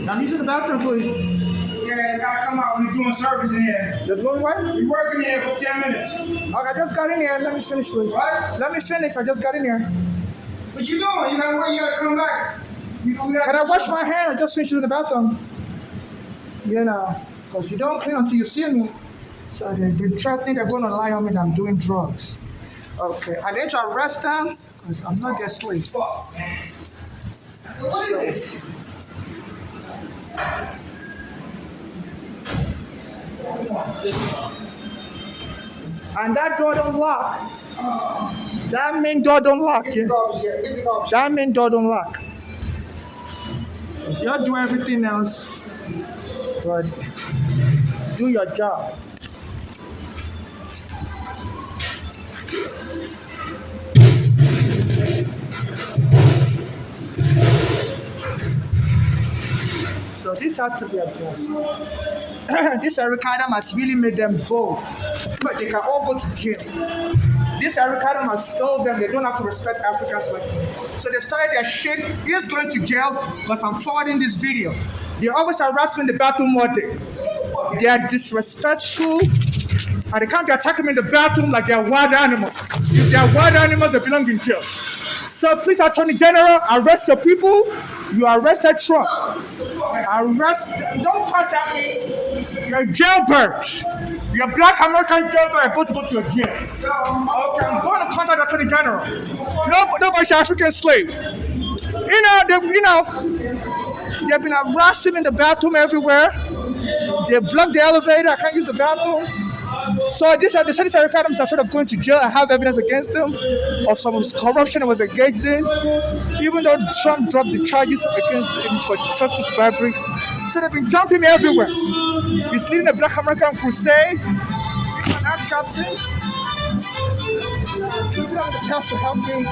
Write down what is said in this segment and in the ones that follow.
I'm using the bathroom, please. Yeah, you gotta come out. We're doing service in here. You're doing what? We working here for 10 minutes. Okay, I just got in here. Let me finish, please. What? Let me finish. I just got in here. What you doing? You gotta wait. You gotta come back. Can I wash my hand? I just finished in the bathroom. You know, because you don't clean until you see me. So they threatening, they're going to lie on me that I'm doing drugs. Okay, I need to arrest them because I'm not their slave. Fuck, man. What is this? And that door don't lock. That main door don't lock. Get Yeah? the garbage here. Get the garbage. That main door don't lock. Y'all do everything else, but do your job. So this has to be addressed. This Eric Adam has really made them bold, but they can all go to jail. This Eric Adam has told them they don't have to respect Africans like me. So they started their shit. He's going to jail because I'm forwarding this video. They always harass me in the bathroom all day. They are disrespectful, and they can't be attacking me in the bathroom like they're wild animals. If they're wild animals, they belong in jail. So please, Attorney General, arrest your people. You arrested Trump. Arrest. Don't pass at me. You're a jailbird. You're a black American jailbird. You're about to go to your jail. Okay, I'm going to contact the Attorney General. Nobody's African slave. They've been harassing in the bathroom everywhere. They blocked the elevator. I can't use the bathroom. So they said this Eric Adams is afraid of going to jail. I have evidence against him of some corruption he was engaged in. Even though Trump dropped the charges against him for Turkish bribery. So they've been jumping me everywhere. He's leading a Black American crusade. He's an art captain. Choosing out the chance to help me.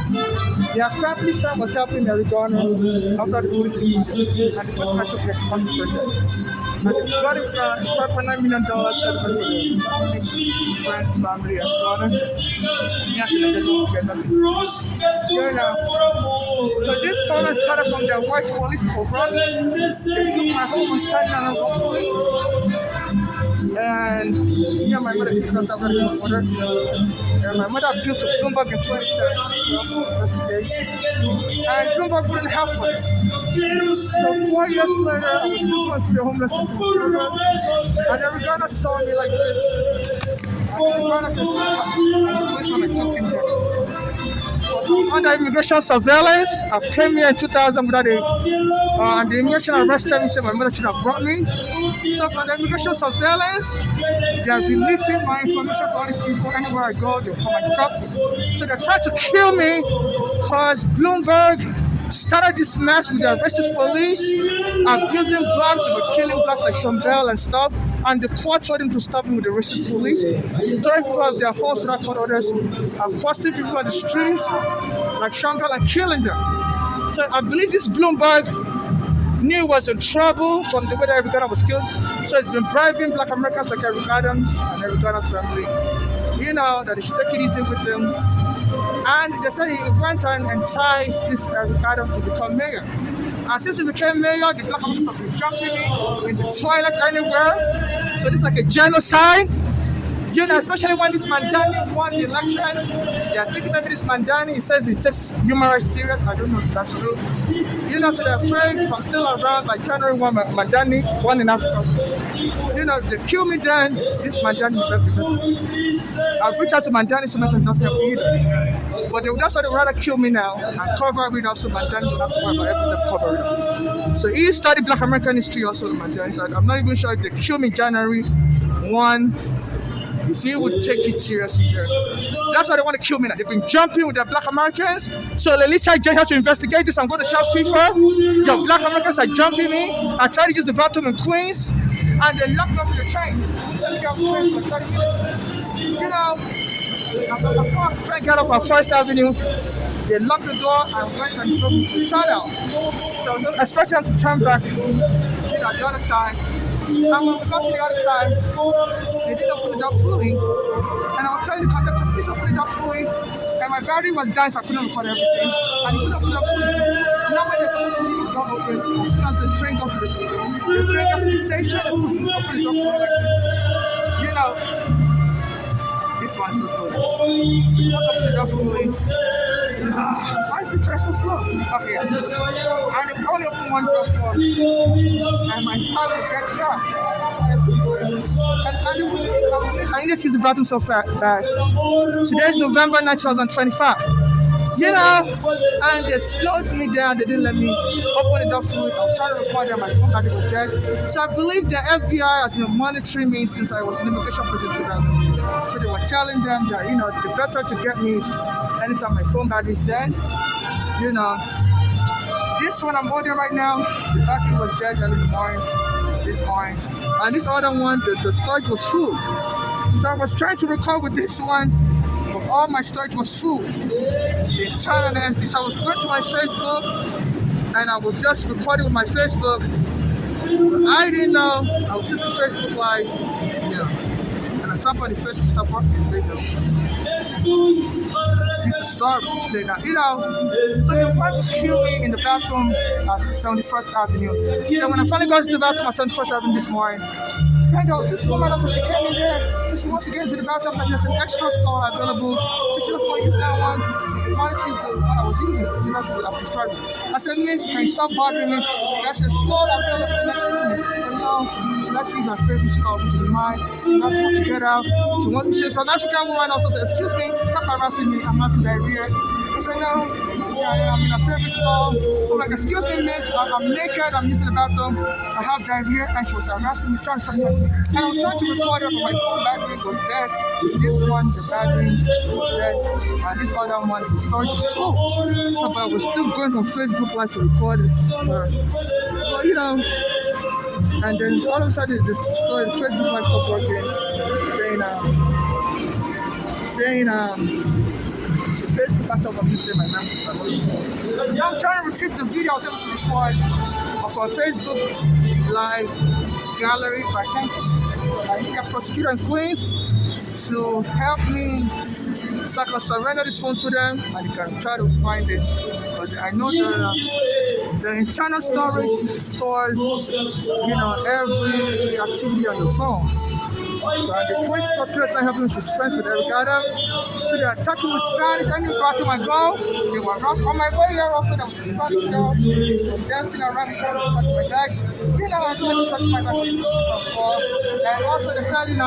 Their family friend was helping Eric Garner after the police and the presidential funding project. And they got him $5.9 million settlement for the friends, family, and Garner. So this corner started from their white police program. They took my home and started on and me and my mother kicked us out of the water. And my mother appealed to Bloomberg in 2010. And Bloomberg wouldn't help us. So 4 years later, I was still going to the homeless program. And then Ghana saw me like this. Under immigration surveillance, I came here in 2000 without and the immigration arrested me, said my mother should have brought me. So for the immigration surveillance, they are releasing my information to all these people anywhere I go, they come and drop me. So they're trying to kill me because Bloomberg started this mess with the racist police, abusing blacks, they were killing blacks like Sean Bell and stuff. And the court told him to stop him with the racist police. Throwing people out their homes without court orders, accosting people on the streets, like Sean Bell, and killing them. So I believe this Bloomberg knew he was in trouble from the way that Eric Garner was killed. So he's been bribing Black Americans like Eric Adams and Eric Garner's family. You know, that they should take it easy with them. And they said he went and enticed this Eric Adams to become mayor. And since he became mayor, the Black Americans have been jumping me in the toilet anywhere. So this is like a genocide. You know, especially when this Mandani won the election, they are thinking maybe this Mandani, he says he takes human rights serious. I don't know if that's true. You know, so they're afraid if I'm still around, like January 1, Mandani won in Africa. You know, they kill me then, this Mandani will help me. I've reached out to Mandani so much as not help me either. But that's why they would rather kill me now and cover it up so Mandani will have to worry about helping them cover it up. So he studied Black American history also, Mandani. So I'm not even sure if they kill me January 1. If he would take it seriously, that's why they want to kill me now. They've been jumping with the Black Americans. So the Letitia J has to investigate this. I'm going to tell FIFA, your Black Americans are jumping me. I tried to use the bathroom in Queens, and they locked me up with the train. You know, as far as trying to get off on First Avenue, they locked the door and went and drove me to the tunnel. So especially to turn back, the other side. And when we got to the other side, they didn't open the door fully. And I was telling the conductor, please open the door fully. And my battery was dying, so I couldn't record everything. And it couldn't put up. Now when they're supposed to leave the door open, as the train goes to the station, they're supposed to open the door for me like this. You know, this one's so slow. It's not open the door for me. Why is the train so slow? Okay, yeah. And it's only open one door for me. And my car will get shot. I need to use the bathroom so bad. Today is November 9, 2025. You know, and they slowed me down. They didn't let me open the door for me. I was trying to record them. My phone battery was dead. So I believe the FBI has been monitoring me since I was in immigration prison to them. So they were telling them that, you know, the best way to get me is anytime my phone battery is dead. You know, this one I'm holding right now, the battery was dead early in the morning. This morning. And this other one, the storage was full. So I was trying to record with this one, but all my storage was full. The channel and everything. So I was going to my Facebook, and I was just recording with my Facebook. But I didn't know I was using Facebook Live. Yeah. And at some point, the Facebook stopped working. And said, to start saying that, you know, so they wanted to kill me in the bathroom at 71st Avenue. And when I finally got to the bathroom at 71st Avenue this morning, and there was this woman also, she came in there, so she wants to get into the bathroom, and there's an extra stall available, so she just want to use that one. She wanted to use the one I was using, so not the preferred. I said, yes, can you stop bothering me? There's a stall available next to me. So no, so let's use our favorite stall, which is mine. She not want to get out. She wants to, so an African woman also said, excuse me, stop harassing me, I'm having diarrhea. I said, no, I'm in a favorite stall. I'm like, excuse me, miss, I'm naked, I'm using the bathroom, I have diarrhea, and she was harassing me, trying to stop me. And I was trying to record her, but my phone battery was dead. This one, the battery was dead, and this other one, the storage was full. So, but I was still going on Facebook Live to record it. But, you know, and then all of a sudden, the Facebook Live stopped working, saying, Facebook passed over me saying my memory. Now I'm trying to retrieve the video I was able to record of our Facebook Live gallery, but I think a prosecutor in Queens to help me so I can surrender this phone to them and they can try to find it. But I know the internal storage stores, you know, every activity on your phone. So the Queens prosecutor is not helping me, she's friends with Eric Adam. So they attacked me with Spanish. I knew back to my goal. They were rough. On my way here also, there was a Spanish girl dancing around me, trying to touch my back. You know, I couldn't touch my back before. And also they said in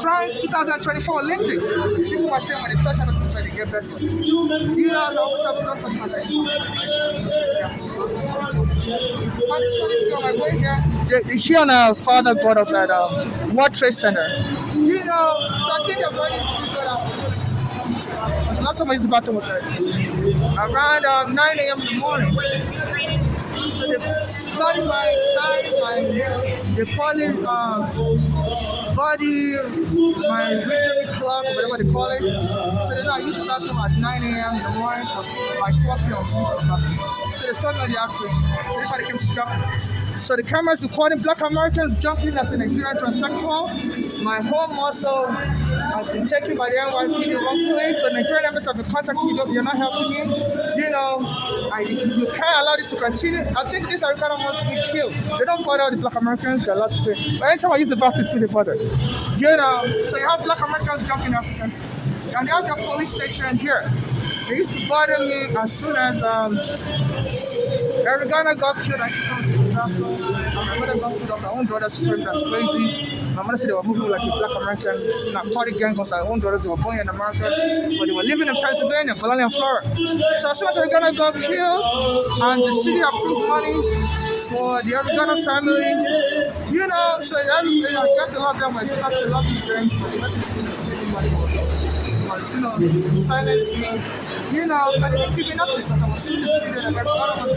France 2024 Olympics, people were saying when they touch other people, they get better. You know, so I always tell people don't touch my back. On my way here, she and her father got off at World Trade Center. You know, so I think they're very good at last time I used the bathroom was around 9 a.m. in the morning. So they studied my time, they call it body, my rhythmic clock, whatever they call it. So they know I used the bathroom at 9 a.m. in the morning, like 12 p.m. So they started the action. So everybody came to jump. So the camera is recording Black Americans jumping as a Nigerian transsexual. My whole muscle has been taken by the NYPD wrongfully. So Nigerian members have been contacting you, you're not helping me. You know, you can't allow this to continue. I think this American must be killed. They don't bother the Black Americans, they're allowed to stay. But anytime I use the bathroom, it's really bothered. You know, so you have Black Americans jumping African. And they have their police station here. They used to bother me as soon as Arizona got killed. I used to come to the bathroom. My mother got killed. My own daughter's friend, that's crazy. My mother said they were moving like a Black American narcotic gang because our own daughters, they were born in America, but they were living in Pennsylvania, Colonial, Florida. So as soon as Arizona got killed, and the city approved money for the Arizona family, you know, so everything, I guess a lot of them were stuck to love these gangs, but especially money. You know, silence me, you know, but they didn't give me nothing because I was suing the city and everyone was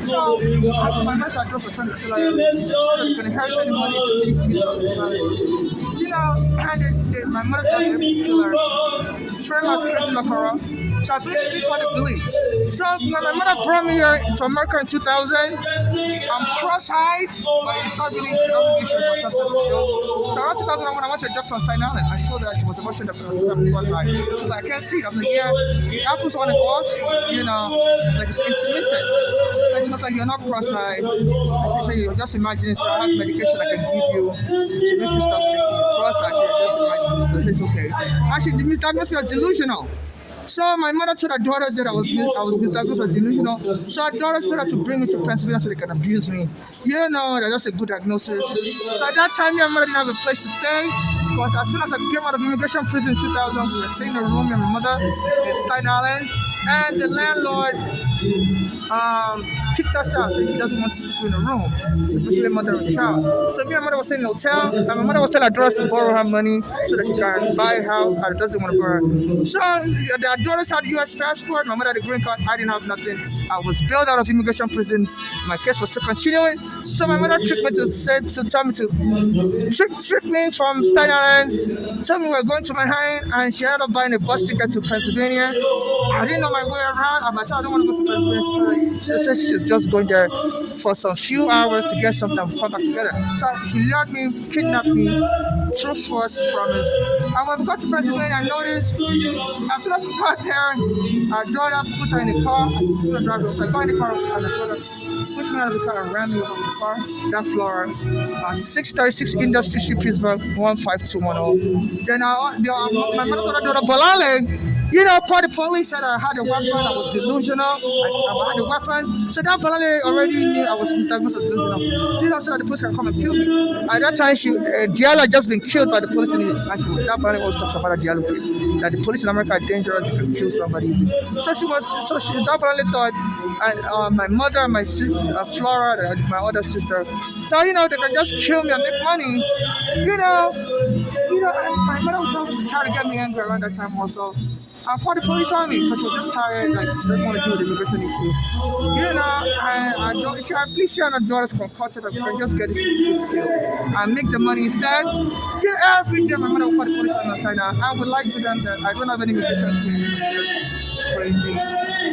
so after my message address was trying to kill her, you can inherit any money in the city, you know, and my mother tried to kill her. Friend was crazy like her. So I think this is what I believe. So when my mother brought me here to America in 2000, I'm cross-eyed, but it's not really sure for sometimes. So around 2000, when I went to a doctor on Staten Island, I told her that she was emotional that she was like, she was like, I can't see it. I'm like, yeah, it happens on and off, like it's intermittent. And she was like, you're not cross-eyed. Like you say, you're just imagining, so I have medication I can give you to make you stop thinking cross-eyed. You're just imagining, so it's okay. Actually, the misdiagnosis was delusional. So my mother told her daughters that I was misdiagnosed as delusional. So her daughters told her to bring me to Pennsylvania so they can abuse me. That's a good diagnosis. So at that time, my mother didn't have a place to stay. Because as soon as I came out of immigration prison in 2000, we were staying in a room with my mother in Staten Island. And the landlord kicked us out. So he doesn't want people in the room, especially mother and child. So me and my mother was staying in a hotel, and my mother was telling her daughters to borrow her money so that she can buy a house. Her daughters didn't want to borrow. So the daughters had U.S. passport. My mother had a green card. I didn't have nothing. I was bailed out of immigration prison. My case was still continuing. So my mother tricked me to tell me to trick me from Staten Island. Tell me we were going to Manhattan, and she ended up buying a bus ticket to Pennsylvania. I didn't know my way around. I'm like, I don't want to go to Pennsylvania. She said she was just going there for some few hours to get something and come back together. So she lured me, kidnapped me through false promise. And when we got to Pennsylvania, I noticed as soon as we got there, our daughter put her in the car. I got in the car, and the daughter pushed me out of the car and ran me over with the car. That's Flora. 636 Industry Street, Pittsburgh, 15210. Then my mother's other daughter, Bolale, called the police, said I had a weapon, I was delusional, I had a weapon. So that Bolale already knew I was misdiagnosed as delusional. So that the police can come and kill me. At that time, Diallo had just been killed by the police in that Bolale was talking about Diallo, that the police in America are dangerous, they can kill somebody. That Bolale thought, my mother, my sister, Flora, my other sister, thought, they can just kill me and make money. My mother was trying to get me angry around that time also. I called the police on me because she was just tired, like she didn't want to deal with the immigration issue. I don't, if you are please share on the daughter's concocted, I can just get this deal and make the money instead. Every day my mother would call the police on us right now. I would like to them that I don't have any immigration issue. Crazy.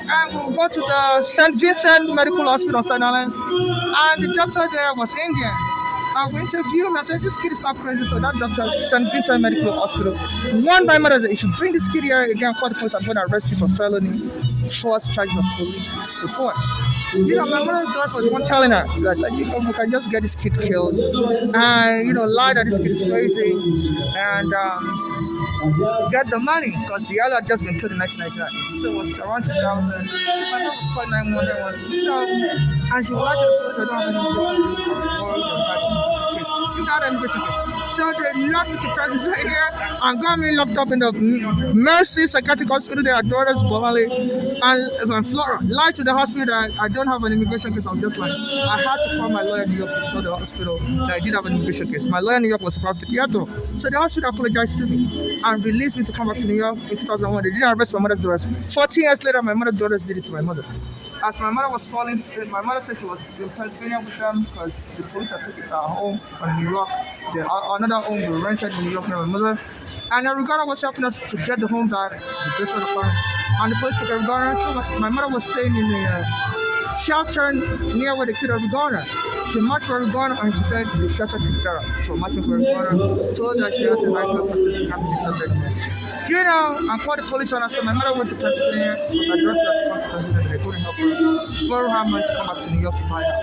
And we'll go to the St. Vincent Medical Hospital on Staten Island, and the doctor there was Indian. I went to interview him. I said, this kid is not crazy. So that doctor, St. Vincent Medical Hospital, warned my mother that if you bring this kid here again, call the police, I'm going to arrest you for felony, false charges of police report. My mother's daughter was the one telling her that, we can just get this kid killed and, lie that this kid is crazy and get the money because the other had just been killed in 1999. So it was around 2000. My mom was called 911, and she was like, I don't have any so they locked me to Pennsylvania and got me locked up in the Mercy Psychiatric Hospital. Their daughters, Bolale and Flora, lied to the hospital that I don't have an immigration case. I'm just lying. I had to call my lawyer in New York to tell the hospital that I did have an immigration case. My lawyer in New York was Pastor Pietro. So the hospital apologized to me and released me to come back to New York in 2001. They didn't arrest my mother's daughters. 14 years later, my mother's daughters did it to my mother. As my mother was falling sick, my mother said she was in Pennsylvania with them because the police had taken her home in New York. Another home we rented in New York near my mother. And Regana was helping us to get the home back, the apartment. And the police took Regana. So my mother was staying in the shelter near where the kid Regana. She marched for Regana and she said the shelter kicked her out. So marching for Regana told her she had to hide up I called the police on her. So my mother went to Pennsylvania. I dropped her to Pennsylvania. They couldn't help her. Borrow her money to come back to New York to buy her.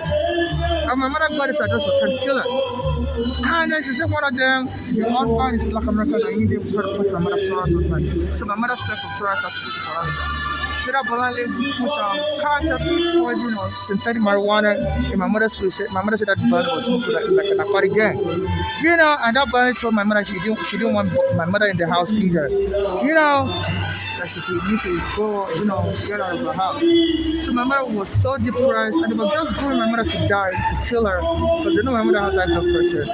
And my mother got this address for killer. And then she said one of them, the husband is Black American and Indian. We tried to put my mother Florence husband. So my mother slept for Florence after this Florence. So that Bolale put counterfeit poison or synthetic marijuana in my mother's food. My mother said that Bolale was like a narcotic gang. And that Bolale told my mother she didn't want my mother in the house either. That she needs to go, get out of the house. So my mother was so depressed and they were just going my mother to die, to kill her, because they know my mother has high blood pressure.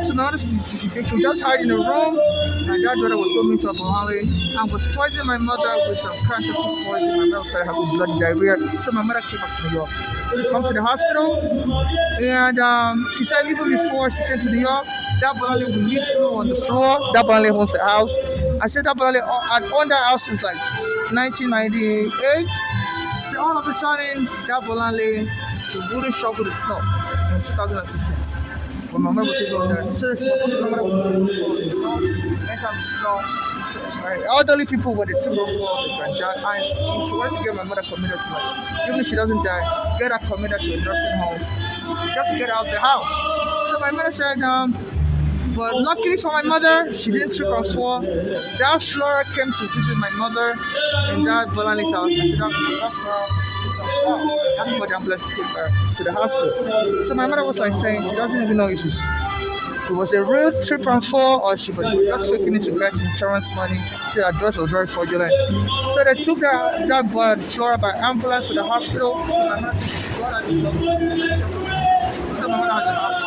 So my mother, she just hide in a room, and that daughter was so mean to Bolale and was poisoning my mother with some cancer poison. My mother started having blood diarrhea. So my mother came back to New York. She came to the hospital, and she said even before she came to New York, that Bolale would leave her on the floor. That Bolale owns the house. I said that Bolale had owned that house since like 1998. So all of a sudden, that Bolanle, the wooden shovel the snow in 2015. When my mother was on there, seriously, my mother was on there. Anytime the snow, right? Elderly people when they took off and die, and she wants to get my mother committed to like, even if she doesn't die, get her committed to a nursing home just to get out of the house. So my mother said, but luckily for my mother, she didn't trip and fall. That Flora came to visit my mother in that Bolanle's house. And that's what the ambulance took her to the hospital. So my mother was like saying she doesn't even know if it was a real trip and fall or she was just faking it to get insurance money. So her dress was very fraudulent. So they took that blood Flora by ambulance to the hospital. So my mother said, God, I just love you. So my mother had the hospital.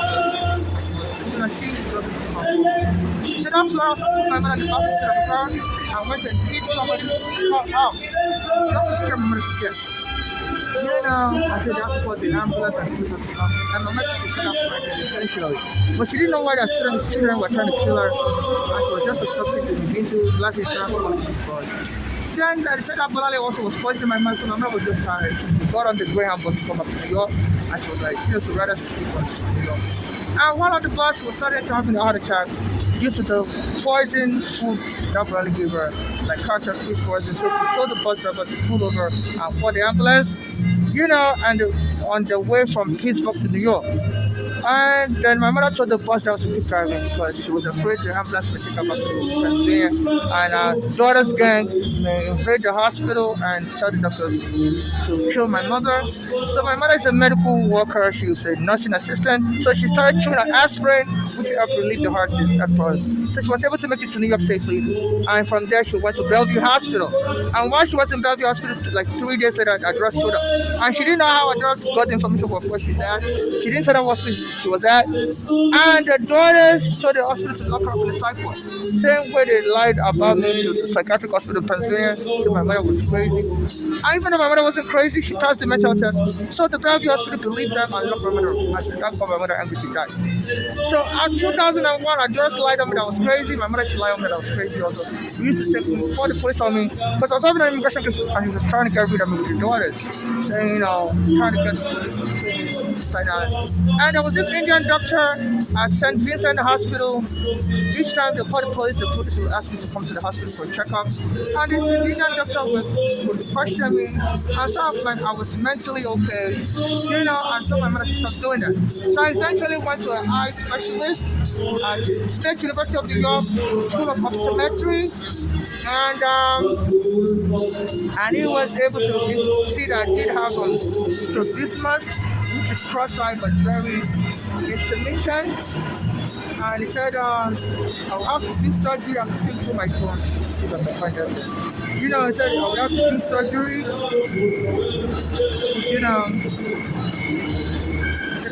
So that Flora took my mother in the back instead of the car and went and hit somebody's car out. Just to scare my mother to death. You know, I said that's what the ambulance and police have come. And my mother said that for her intentionally. But she didn't know why the children were trying to kill her. And she was just instructed to begin to life insurance policy for her. Then they said that Bolale also was poisoning my mother, so my mother was just tired. She got on the Greyhound bus to come back to New York, and she was like, she was rather sleep on New York. And while on the bus, she was starting to having a heart attack due to the poison food that Bolale gave her, like cancer fish poison. So she told the bus driver to pull over and call the ambulance, you know, and on the way from Pittsburgh to New York. And then my mother told the bus driver to keep driving because she was afraid the ambulance would take her back to Pennsylvania. And our daughter's gang invade the hospital and tell the doctors to kill my mother. So my mother is a medical worker. She was a nursing assistant. So she started chewing an aspirin, which helped relieve the heart at first. So she was able to make it to New York safely. And from there, she went to Bellevue Hospital. And while she was in Bellevue Hospital, like 3 days later, Adros showed up. And she didn't know how Adros got the information for what she's at. She didn't tell them what she was at. And the daughters told the hospital to lock her up in the psych. Same way they lied about me to the psychiatric hospital in Pennsylvania. So my mother was crazy. And even though my mother wasn't crazy, she passed the mental test. So the Bellevue hospital believed them and locked my mother up. I said, that's why my mother angry she died. So in 2001, I just lied on me that I was crazy. My mother should lie on me that I was crazy also. We used to say, before the police on me, because I was having an immigration case and he was trying to get rid of me with the daughters. Saying, you know, trying to get like that. And there was this Indian doctor at St. Vincent Hospital. Each time they called the police would ask me to come to the hospital for a checkup. And this Indian doctor would question me. And so like I was mentally okay, you know, and so my mother should stop doing that. So I eventually went to an eye specialist at State University of New York, School of Optometry, and he was able to see that I did have strabismus, which is cross-eyed but very intermittent. And he said, I'll have to do surgery. I'm looking through my phone to see if I can find out. You know, he said, I'll have to do surgery. You know, he said,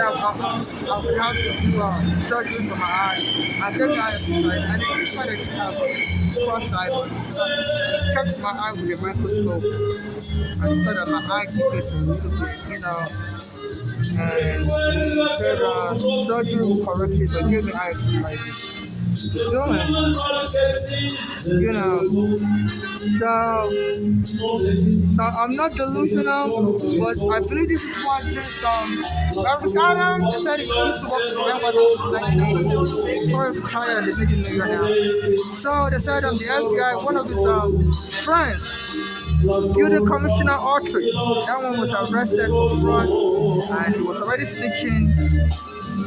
I would have to do surgery for my eye. I think I didn't find it to have cross-eyed. Checked my eye with a microscope and said that my eye is a little bit, you know. And said surgery will correct it, but give me eye exercises. Doing, you know. So I'm not delusional, but I believe this is what this Eric Adams said he used to work for NYC in 1980. Before he retired and lived in New York now. So they said the FBI, one of his friends, Building Commissioner Autry. That one was arrested for fraud and he was already snitching.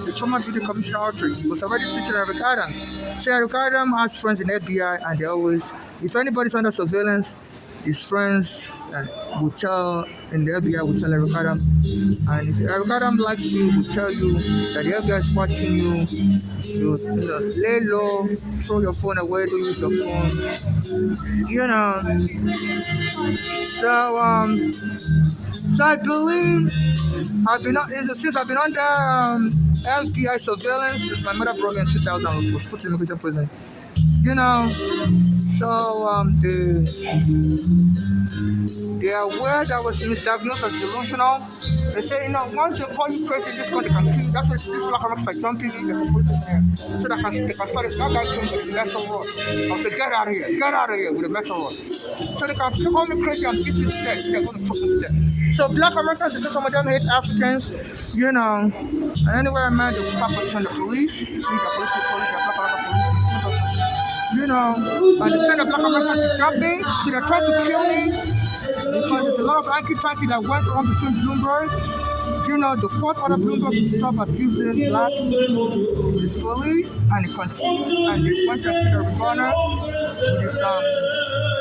The former Building Commissioner Autry, he was already snitching Eric Adams. So Eric Adams has friends in the FBI and they always, if anybody's under surveillance, his friends will tell, and the FBI will tell Eric Adams. And if Eric Adams likes you, will tell you that the FBI is watching you. You lay low, throw your phone away, don't use your phone. You know. So I believe since I've been under FBI surveillance since my mother brought me in 2000, was put in immigration prison. You know, so they are aware that was misdiagnosed as delusional. They say, once they call you crazy, this going to continue. That's why this black rocks are jumping in the police in there. So that they can start it. That guy came with the metal rod. I said, get out of here with a metal rod. So they can call me crazy and beat you to death. They're going to put me to death. So black Americans, some of them hate Africans, and anywhere I met, they will start questioning the police. See the police, the black American police. And they send the black Americans to jump me. So they're trying to kill me because there's a lot of anxiety that went on between Bloomberg. The fought other Bloomberg to stop abusing blacks, his police, and it continued. And they went to Peter Rivana with this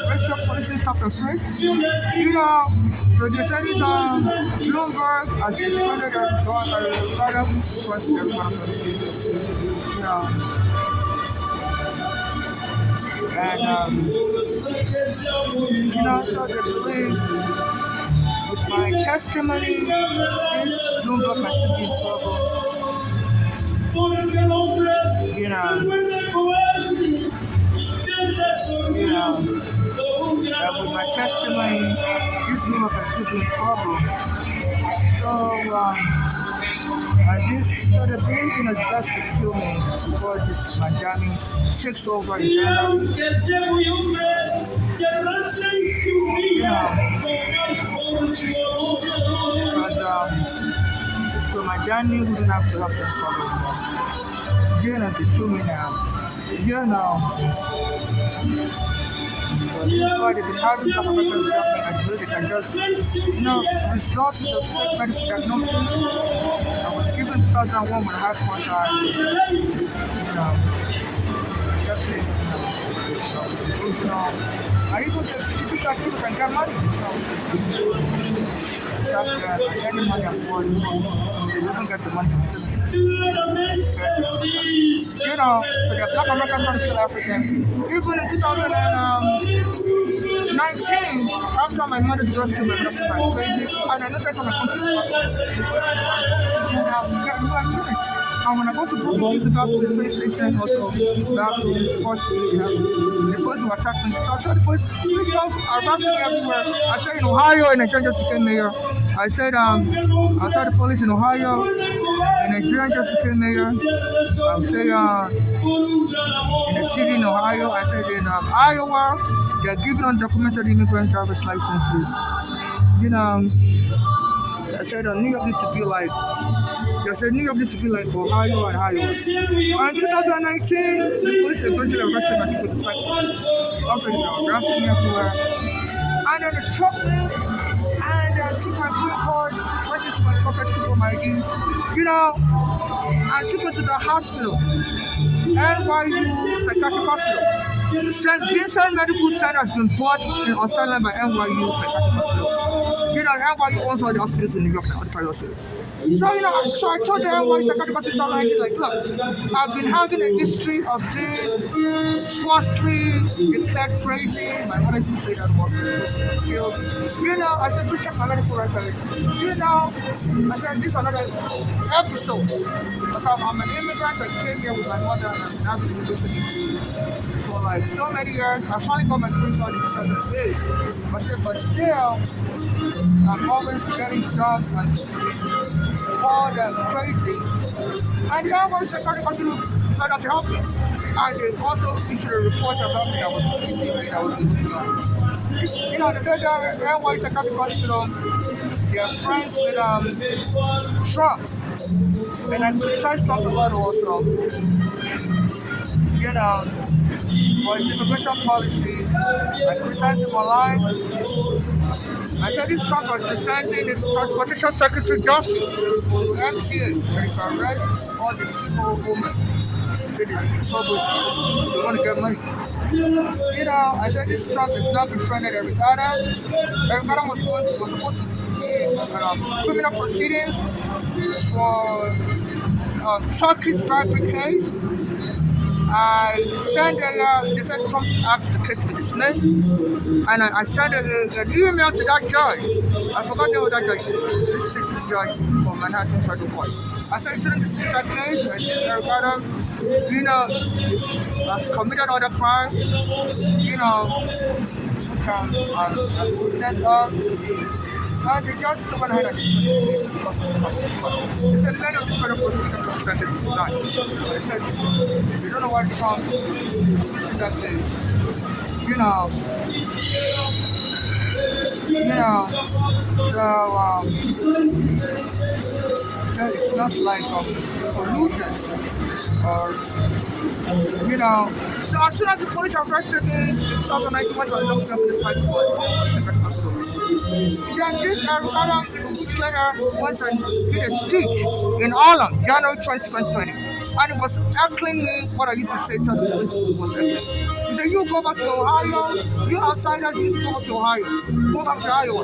racial policing stop and frisk. So they said this Bloomberg has defended Rivana who's trusting everyone. And so they believe with my testimony, this Bloomberg has to be in trouble. That with my testimony, this Bloomberg has to be in trouble. So they're believing it's best to kill me before this pandemic takes over in Ghana. So my Danny wouldn't have to help them problem. They kill me now. So that's why they've been having black Americans happening. I believe they can just, resort to the fake medical diagnosis. I was given 2001 with a high contract. Just I even people can get money. Any money afford, they don't get the money from the so they're black Americans trying to kill Africans. Even in 2019, after my mother's rescue, my doctor was crazy, and I looked at my country. And when I go to Brooklyn, back to the police station, also back to the police were attacking me. So I told the police are harassing me everywhere. I said in Ohio, and Nigeria just became mayor. I said I told the police in Ohio, and Nigeria just became mayor. I said in the city in Ohio. I said in Iowa, they're giving undocumented immigrant driver's licenses. I said New York needs to be like. They said New York used to be like Ohio and Iowa. And 2019, the police eventually arrested my people to fight after they were arresting me everywhere. And then they chopped me, and they took my green card, went into my pocket, took my ID, and took me to the hospital, NYU Psychiatric Hospital. St. Vincent Medical Center has been bought in Australia by NYU Psychiatric Hospital. NYU owns all the hospitals in New York and other private hospitals. So I told the NYU Psychiatric Hospital, look, I've been having a history of being falsely declared crazy. My mother used to say that about killed. I said, please check my medical record. I said, this is another episode. Because I'm an immigrant that came here with my mother and I've been having to for like so many years. I finally got my green card in 2008. But still, I'm always getting jobs and called and crazy. And the NYU Psychiatric Hospital decided to help me. And they also issued a report about me that was looking at. They said NYU Psychiatric Hospital, they are friends with Trump. And I criticized Trump a lot also. For his immigration policy, I criticized him online. I said this Trump was presenting his Transportation Secretary Justice to MTA, where he can arrest all the people who want to get money. I said this Trump is not befriended Eric Adam was supposed to be criminal proceedings for Turkish bribery case. I sent they said Trump asked the case to be dismissed, and I sent an email to that judge. I forgot the name of that judge. This judge from Manhattan Federal Court. I said, shouldn't dismiss that case. I said, Eric Adam committed other crimes, and put that up. And the judge went ahead and because of the consequence. They said, let us further prosecution of sentence tonight. They said, we don't know why Trump insisted that it's not like collusion or so as soon as the police arrested me in 2019 when I was locked up in the cyber then this Adam weeks later went and did a speech in Harlem, January 2020. And it was echoing me what I used to say to the police was echoing. He said, you go back to Ohio, you outsiders, you go back to Ohio. Go back to Iowa.